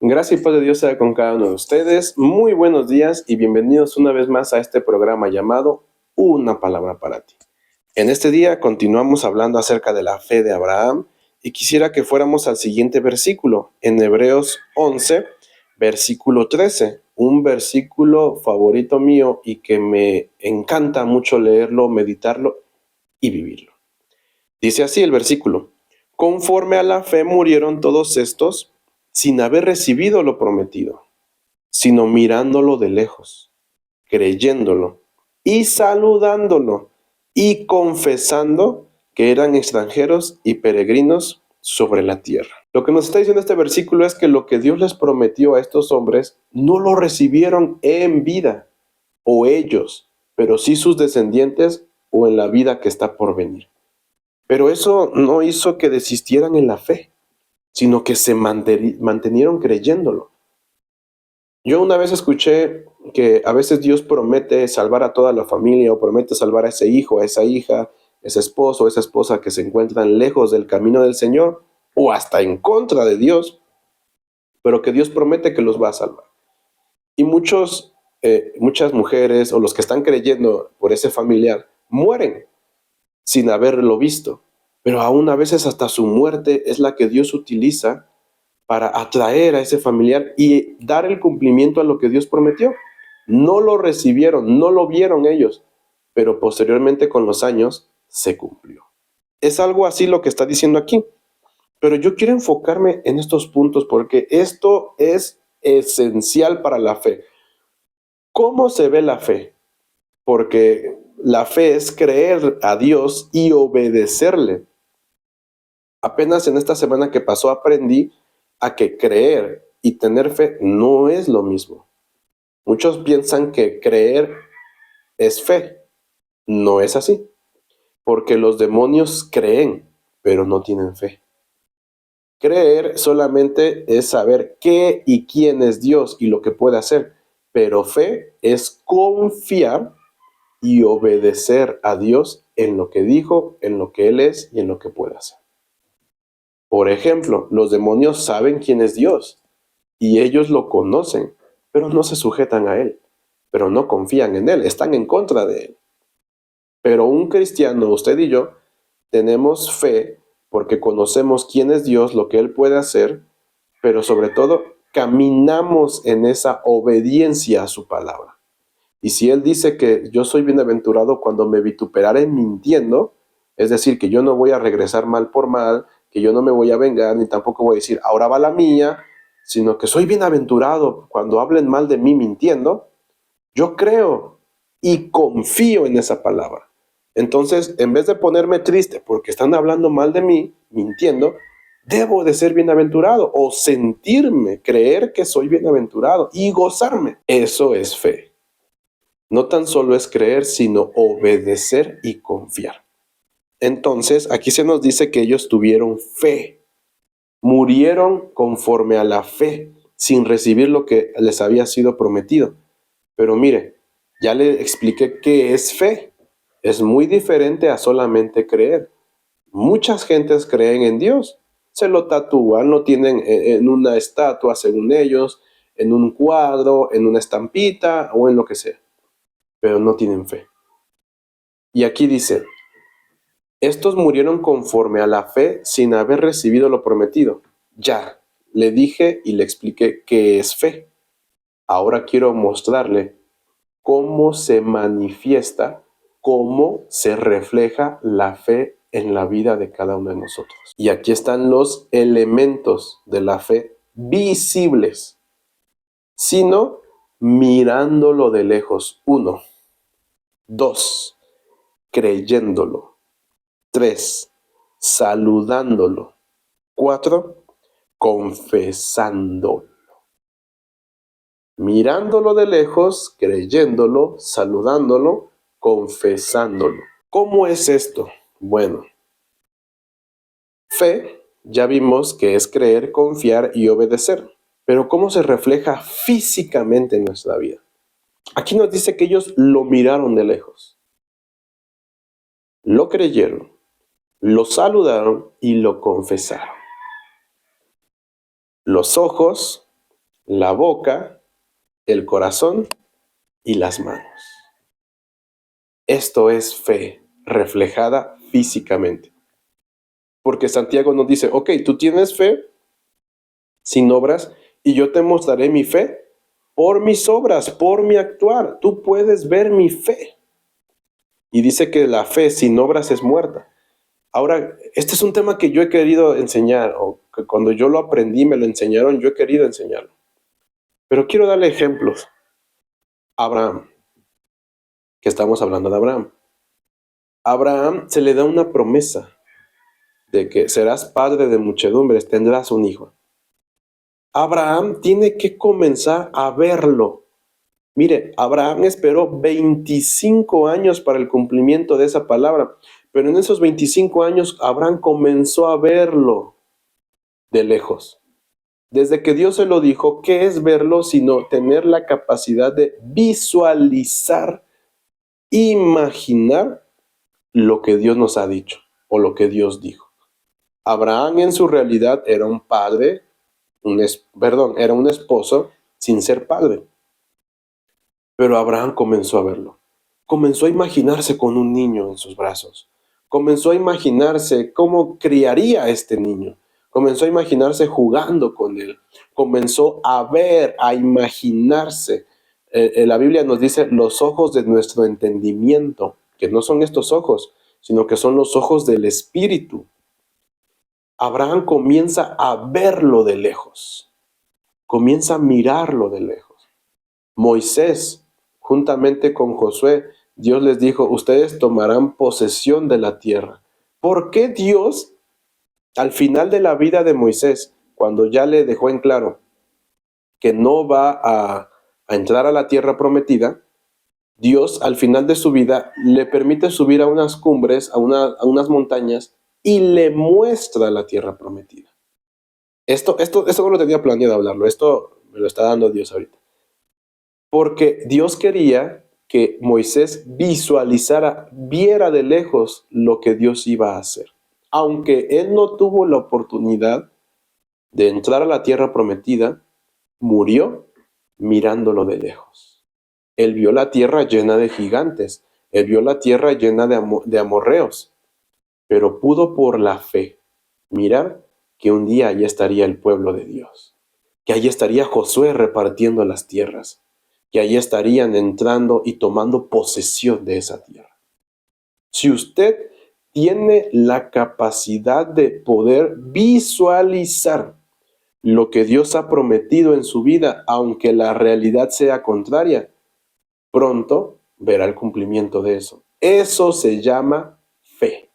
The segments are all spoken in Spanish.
Gracia y paz de Dios sea con cada uno de ustedes. Muy buenos días y bienvenidos una vez más a este programa llamado Una Palabra para ti. En este día continuamos hablando acerca de la fe de Abraham y quisiera que fuéramos al siguiente versículo, en Hebreos 11, versículo 13, un versículo favorito mío y que me encanta mucho leerlo, meditarlo y vivirlo. Dice así el versículo: conforme a la fe murieron todos estos sin haber recibido lo prometido, sino mirándolo de lejos, creyéndolo y saludándolo y confesando que eran extranjeros y peregrinos sobre la tierra. Lo que nos está diciendo este versículo es que lo que Dios les prometió a estos hombres no lo recibieron en vida, o ellos, pero sí sus descendientes o en la vida que está por venir. Pero eso no hizo que desistieran en la fe, sino que se mantenieron creyéndolo. Yo una vez escuché que a veces Dios promete salvar a toda la familia o promete salvar a ese hijo, a esa hija, ese esposo, esa esposa que se encuentran lejos del camino del Señor o hasta en contra de Dios, pero que Dios promete que los va a salvar. Y muchas mujeres o los que están creyendo por ese familiar mueren sin haberlo visto, pero aún a veces hasta su muerte es la que Dios utiliza para atraer a ese familiar y dar el cumplimiento a lo que Dios prometió. No lo recibieron, no lo vieron ellos, pero posteriormente con los años se cumplió. Es algo así lo que está diciendo aquí, pero yo quiero enfocarme en estos puntos porque esto es esencial para la fe. ¿Cómo se ve la fe? Porque la fe es creer a Dios y obedecerle. Apenas en esta semana que pasó aprendí a que creer y tener fe no es lo mismo. Muchos piensan que creer es fe. No es así, porque los demonios creen, pero no tienen fe. Creer solamente es saber qué y quién es Dios y lo que puede hacer, pero fe es confiar y obedecer a Dios en lo que dijo, en lo que Él es y en lo que puede hacer. Por ejemplo, los demonios saben quién es Dios y ellos lo conocen, pero no se sujetan a Él, pero no confían en Él, están en contra de Él. Pero un cristiano, usted y yo, tenemos fe porque conocemos quién es Dios, lo que Él puede hacer, pero sobre todo caminamos en esa obediencia a su palabra. Y si Él dice que yo soy bienaventurado cuando me vituperare mintiendo, es decir, que yo no voy a regresar mal por mal, que yo no me voy a vengar, ni tampoco voy a decir, ahora va la mía, sino que soy bienaventurado cuando hablen mal de mí mintiendo, yo creo y confío en esa palabra. Entonces, en vez de ponerme triste porque están hablando mal de mí, mintiendo, debo de ser bienaventurado o sentirme, creer que soy bienaventurado y gozarme. Eso es fe. No tan solo es creer, sino obedecer y confiar. Entonces, aquí se nos dice que ellos tuvieron fe, murieron conforme a la fe, sin recibir lo que les había sido prometido. Pero mire, ya le expliqué qué es fe. Es muy diferente a solamente creer. Muchas gentes creen en Dios, se lo tatúan, lo tienen en una estatua según ellos, en un cuadro, en una estampita o en lo que sea, pero no tienen fe. Y aquí dice, estos murieron conforme a la fe sin haber recibido lo prometido. Ya, le dije y le expliqué qué es fe. Ahora quiero mostrarle cómo se manifiesta, cómo se refleja la fe en la vida de cada uno de nosotros. Y aquí están los elementos de la fe visibles, sino mirándolo de lejos. 1, 2, creyéndolo. 3, saludándolo. 4, confesándolo. Mirándolo de lejos, creyéndolo, saludándolo, confesándolo. ¿Cómo es esto? Bueno, fe, ya vimos que es creer, confiar y obedecer. Pero ¿cómo se refleja físicamente en nuestra vida? Aquí nos dice que ellos lo miraron de lejos, lo creyeron, lo saludaron y lo confesaron. Los ojos la boca, el corazón y las manos. Esto es fe reflejada físicamente. Porque Santiago nos dice, ok, tú tienes fe sin obras y yo te mostraré mi fe por mis obras, por mi actuar. Tú puedes ver mi fe. Y dice que la fe sin obras es muerta. Ahora, este es un tema que yo he querido enseñar, o que cuando yo lo aprendí, me lo enseñaron, yo he querido enseñarlo. Pero quiero darle ejemplos. Abraham, que estamos hablando de Abraham. A Abraham se le da una promesa de que serás padre de muchedumbres, tendrás un hijo. Abraham tiene que comenzar a verlo. Mire, Abraham esperó 25 años para el cumplimiento de esa palabra, pero en esos 25 años Abraham comenzó a verlo de lejos. Desde que Dios se lo dijo, ¿qué es verlo sino tener la capacidad de visualizar, imaginar lo que Dios nos ha dicho o lo que Dios dijo? Abraham en su realidad era un padre, era un esposo sin ser padre. Pero Abraham comenzó a verlo. Comenzó a imaginarse con un niño en sus brazos. Comenzó a imaginarse cómo criaría a este niño. Comenzó a imaginarse jugando con él. Comenzó a ver, a imaginarse. La Biblia nos dice los ojos de nuestro entendimiento, que no son estos ojos, sino que son los ojos del Espíritu. Abraham comienza a verlo de lejos. Comienza a mirarlo de lejos. Moisés, juntamente con Josué, Dios les dijo, ustedes tomarán posesión de la tierra. ¿Por qué Dios, al final de la vida de Moisés, cuando ya le dejó en claro que no va a entrar a la tierra prometida, Dios al final de su vida le permite subir a unas cumbres, a unas montañas, y le muestra la tierra prometida? Esto no lo tenía planeado hablarlo, esto me lo está dando Dios ahorita. Porque Dios quería que Moisés visualizara, viera de lejos lo que Dios iba a hacer. Aunque él no tuvo la oportunidad de entrar a la tierra prometida, murió mirándolo de lejos. Él vio la tierra llena de gigantes, él vio la tierra llena de amorreos, pero pudo por la fe mirar que un día allí estaría el pueblo de Dios, que allí estaría Josué repartiendo las tierras, que allí estarían entrando y tomando posesión de esa tierra. Si usted tiene la capacidad de poder visualizar lo que Dios ha prometido en su vida, aunque la realidad sea contraria, pronto verá el cumplimiento de eso. Eso se llama fe.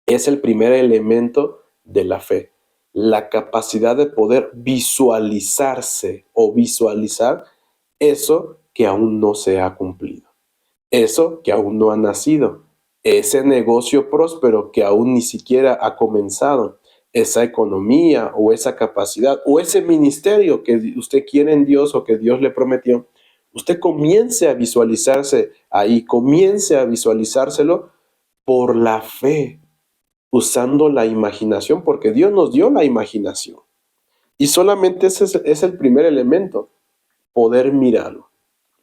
Es el primer elemento de la fe, la capacidad de poder visualizarse o visualizar eso que aún no se ha cumplido, eso que aún no ha nacido, ese negocio próspero que aún ni siquiera ha comenzado, esa economía o esa capacidad o ese ministerio que usted quiere en Dios o que Dios le prometió. Usted comience a visualizarse ahí, comience a visualizárselo por la fe, usando la imaginación, porque Dios nos dio la imaginación. Y solamente ese es el primer elemento, poder mirarlo.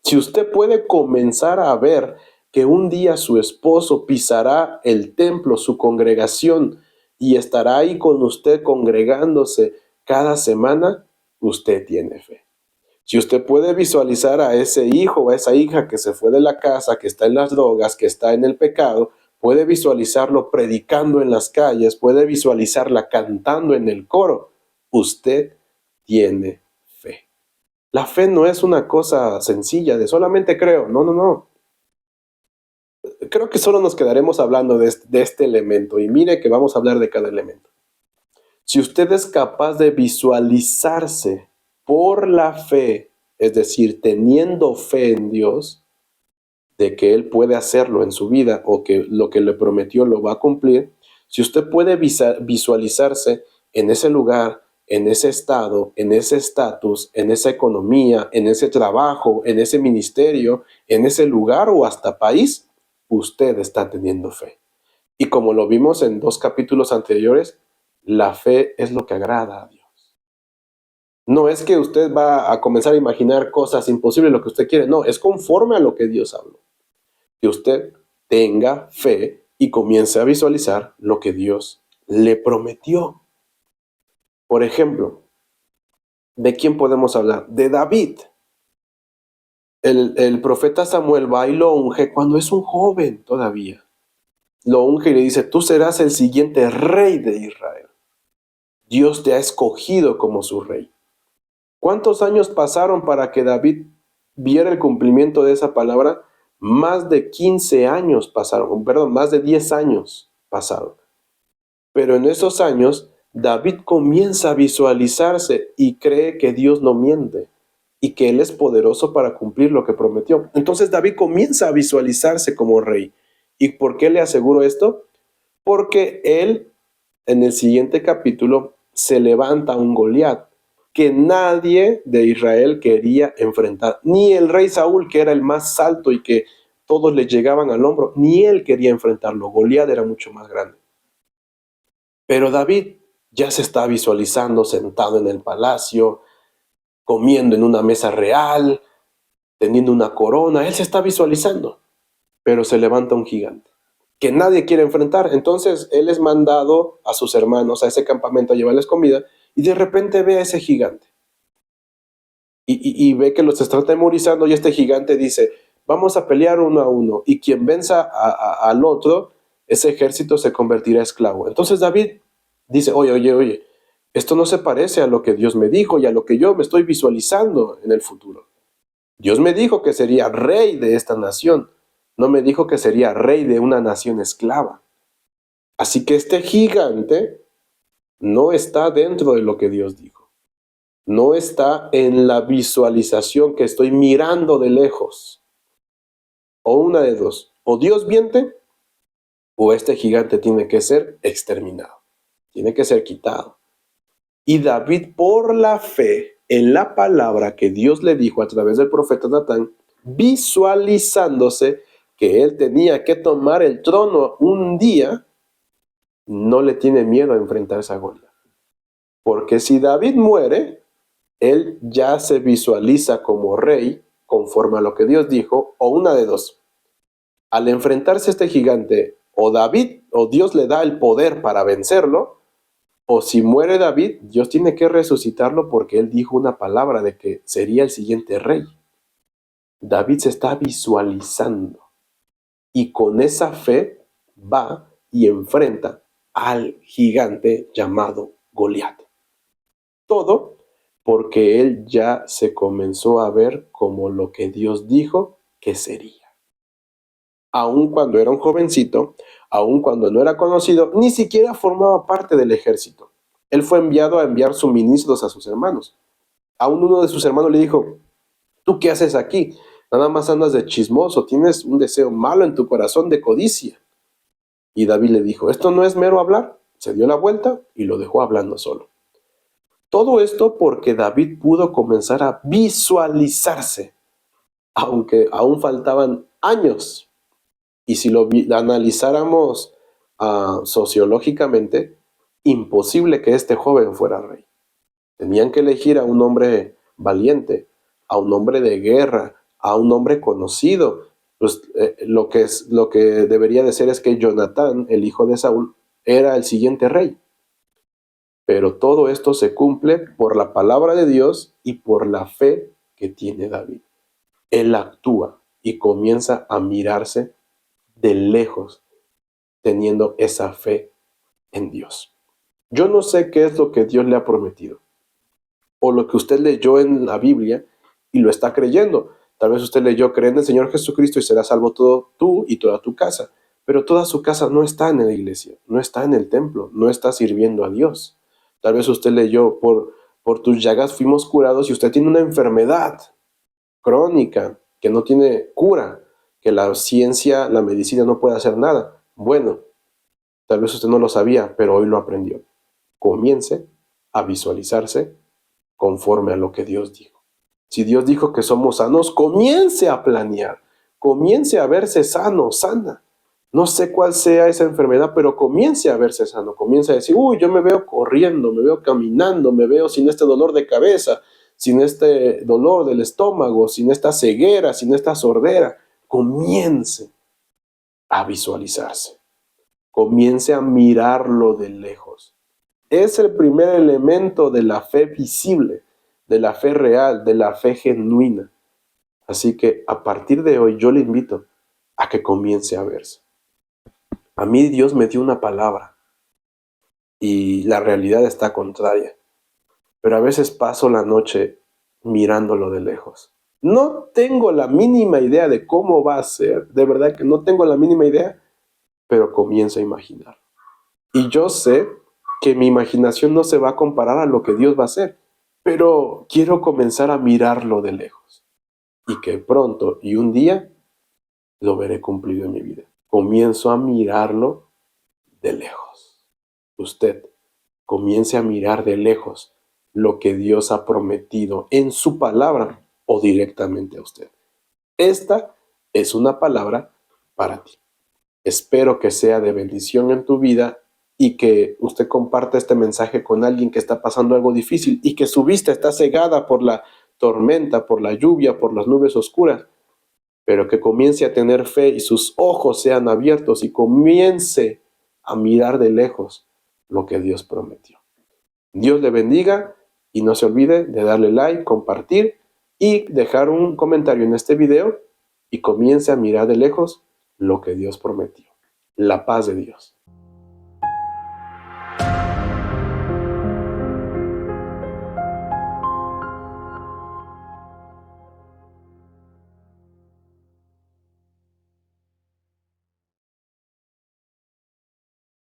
Si usted puede comenzar a ver que un día su esposo pisará el templo, su congregación, y estará ahí con usted congregándose cada semana, usted tiene fe. Si usted puede visualizar a ese hijo o a esa hija que se fue de la casa, que está en las drogas, que está en el pecado, puede visualizarlo predicando en las calles, puede visualizarla cantando en el coro, usted tiene fe. La fe no es una cosa sencilla de solamente creo, no, no, no. Creo que solo nos quedaremos hablando de este elemento y mire que vamos a hablar de cada elemento. Si usted es capaz de visualizarse por la fe, es decir, teniendo fe en Dios, de que Él puede hacerlo en su vida o que lo que le prometió lo va a cumplir, si usted puede visualizarse en ese lugar, en ese estado, en ese estatus, en esa economía, en ese trabajo, en ese ministerio, en ese lugar o hasta país, usted está teniendo fe. Y como lo vimos en 2 capítulos anteriores, la fe es lo que agrada a Dios. No es que usted va a comenzar a imaginar cosas imposibles, lo que usted quiere. No, es conforme a lo que Dios habló. Que usted tenga fe y comience a visualizar lo que Dios le prometió. Por ejemplo, ¿de quién podemos hablar? De David. El profeta Samuel va y lo unge cuando es un joven todavía. Lo unge y le dice, tú serás el siguiente rey de Israel. Dios te ha escogido como su rey. ¿Cuántos años pasaron para que David viera el cumplimiento de esa palabra? Más de 15 años pasaron, perdón, más de 10 años pasaron. Pero en esos años, David comienza a visualizarse y cree que Dios no miente y que Él es poderoso para cumplir lo que prometió. Entonces David comienza a visualizarse como rey. ¿Y por qué le aseguro esto? Porque él, en el siguiente capítulo, se levanta un Goliat que nadie de Israel quería enfrentar. Ni el rey Saúl, que era el más alto y que todos le llegaban al hombro, ni él quería enfrentarlo. Goliat era mucho más grande. Pero David ya se está visualizando sentado en el palacio, comiendo en una mesa real, teniendo una corona. Él se está visualizando, pero se levanta un gigante que nadie quiere enfrentar. Entonces él es mandado a sus hermanos a ese campamento a llevarles comida y de repente ve a ese gigante y ve que los está atemorizando y este gigante dice, vamos a pelear uno a uno y quien venza al otro, ese ejército se convertirá en esclavo. Entonces David dice, oye, esto no se parece a lo que Dios me dijo y a lo que yo me estoy visualizando en el futuro. Dios me dijo que sería rey de esta nación, no me dijo que sería rey de una nación esclava. Así que este gigante no está dentro de lo que Dios dijo. No está en la visualización que estoy mirando de lejos. O una de dos. O Dios miente o este gigante tiene que ser exterminado. Tiene que ser quitado. Y David, por la fe en la palabra que Dios le dijo a través del profeta Natán, visualizándose que él tenía que tomar el trono un día, no le tiene miedo a enfrentarse a Goliat. Porque si David muere, él ya se visualiza como rey conforme a lo que Dios dijo, o una de dos. Al enfrentarse a este gigante, o David o Dios le da el poder para vencerlo, o si muere David, Dios tiene que resucitarlo porque él dijo una palabra de que sería el siguiente rey. David se está visualizando y con esa fe va y enfrenta al gigante llamado Goliat. Todo porque él ya se comenzó a ver como lo que Dios dijo que sería. Aun cuando era un jovencito, aun cuando no era conocido, ni siquiera formaba parte del ejército. Él fue enviado a enviar suministros a sus hermanos. Aún uno de sus hermanos le dijo, ¿tú qué haces aquí? Nada más andas de chismoso, tienes un deseo malo en tu corazón de codicia. Y David le dijo, esto no es mero hablar. Se dio la vuelta y lo dejó hablando solo. Todo esto porque David pudo comenzar a visualizarse, aunque aún faltaban años. Y si lo analizáramos sociológicamente, imposible que este joven fuera rey. Tenían que elegir a un hombre valiente, a un hombre de guerra, a un hombre conocido. Pues, lo que debería de ser es que Jonatán, el hijo de Saúl, era el siguiente rey. Pero todo esto se cumple por la palabra de Dios y por la fe que tiene David. Él actúa y comienza a mirarse de lejos, teniendo esa fe en Dios. Yo no sé qué es lo que Dios le ha prometido, o lo que usted leyó en la Biblia y lo está creyendo. Tal vez usted leyó, cree en el Señor Jesucristo y será salvo todo tú y toda tu casa. Pero toda su casa no está en la iglesia, no está en el templo, no está sirviendo a Dios. Tal vez usted leyó, por tus llagas fuimos curados y usted tiene una enfermedad crónica que no tiene cura, que la ciencia, la medicina no puede hacer nada. Bueno, tal vez usted no lo sabía, pero hoy lo aprendió. Comience a visualizarse conforme a lo que Dios dijo. Si Dios dijo que somos sanos, comience a planear, comience a verse sano, sana. No sé cuál sea esa enfermedad, pero comience a verse sano. Comience a decir, uy, yo me veo corriendo, me veo caminando, me veo sin este dolor de cabeza, sin este dolor del estómago, sin esta ceguera, sin esta sordera. Comience a visualizarse. Comience a mirarlo de lejos. Es el primer elemento de la fe visible, de la fe real, de la fe genuina. Así que a partir de hoy yo le invito a que comience a verse. A mí Dios me dio una palabra y la realidad está contraria. Pero a veces paso la noche mirándolo de lejos. No tengo la mínima idea de cómo va a ser, de verdad que no tengo la mínima idea, pero comienzo a imaginar. Y yo sé que mi imaginación no se va a comparar a lo que Dios va a hacer, pero quiero comenzar a mirarlo de lejos y que pronto y un día lo veré cumplido en mi vida. Comienzo a mirarlo de lejos. Usted comience a mirar de lejos lo que Dios ha prometido en su palabra o directamente a usted. Esta es una palabra para ti. Espero que sea de bendición en tu vida y que usted comparta este mensaje con alguien que está pasando algo difícil y que su vista está cegada por la tormenta, por la lluvia, por las nubes oscuras, pero que comience a tener fe y sus ojos sean abiertos y comience a mirar de lejos lo que Dios prometió. Dios le bendiga y no se olvide de darle like, compartir y dejar un comentario en este video y comience a mirar de lejos lo que Dios prometió. La paz de Dios.